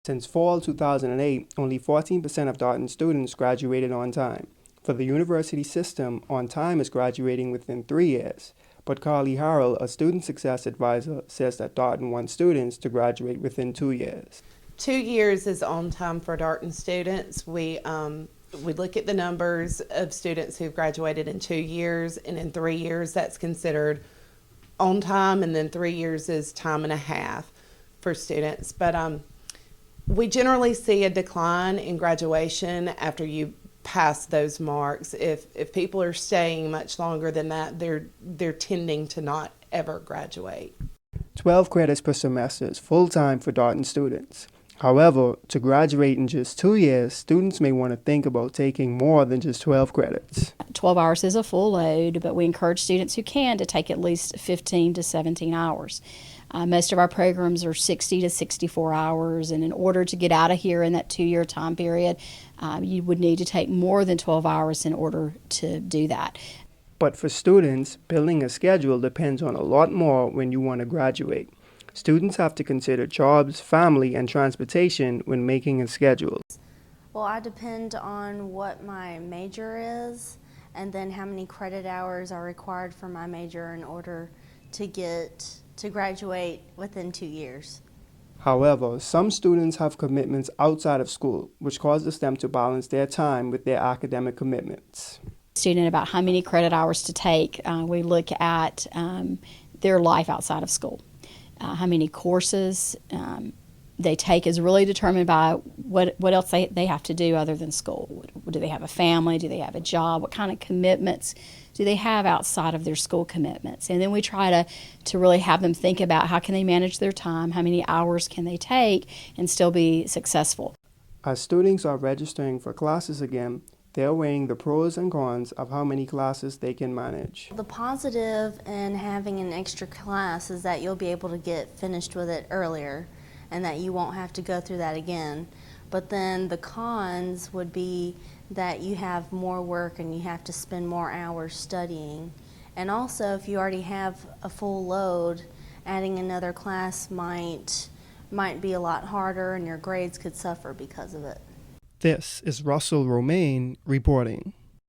Since fall 2008, only 14% of Darton students graduated on time. For the university system, on time is graduating within 3 years. But Carly Harrell, a student success advisor, says that Darton wants students to graduate within 2 years. 2 years is on time for Darton students. We look at the numbers of students who've graduated in 2 years, and in 3 years that's considered on time, and then 3 years is time and a half for students. But we generally see a decline in graduation after you pass those marks. If people are staying much longer than that, they're tending to not ever graduate. 12 credits per semester is full-time for Darton students. However, to graduate in just 2 years, students may want to think about taking more than just 12 credits. 12 hours is a full load, but we encourage students who can to take at least 15 to 17 hours. Most of our programs are 60 to 64 hours, and in order to get out of here in that 2-year time period, you would need to take more than 12 hours in order to do that. But for students, building a schedule depends on a lot more when you want to graduate. Students have to consider jobs, family, and transportation when making a schedule. Well, I depend on what my major is and then how many credit hours are required for my major in order to graduate within 2 years. However, some students have commitments outside of school, which causes them to balance their time with their academic commitments. Student about how many credit hours to take. We look at their life outside of school. How many courses they take is really determined by what else they have to do other than school. Do they have a family? Do they have a job? What kind of commitments do they have outside of their school commitments? And then we try to really have them think about how can they manage their time, how many hours can they take and still be successful. As students are registering for classes again, they're weighing the pros and cons of how many classes they can manage. The positive in having an extra class is that you'll be able to get finished with it earlier and that you won't have to go through that again. But then the cons would be that you have more work and you have to spend more hours studying. And also, if you already have a full load, adding another class might be a lot harder and your grades could suffer because of it. This is Romain reporting.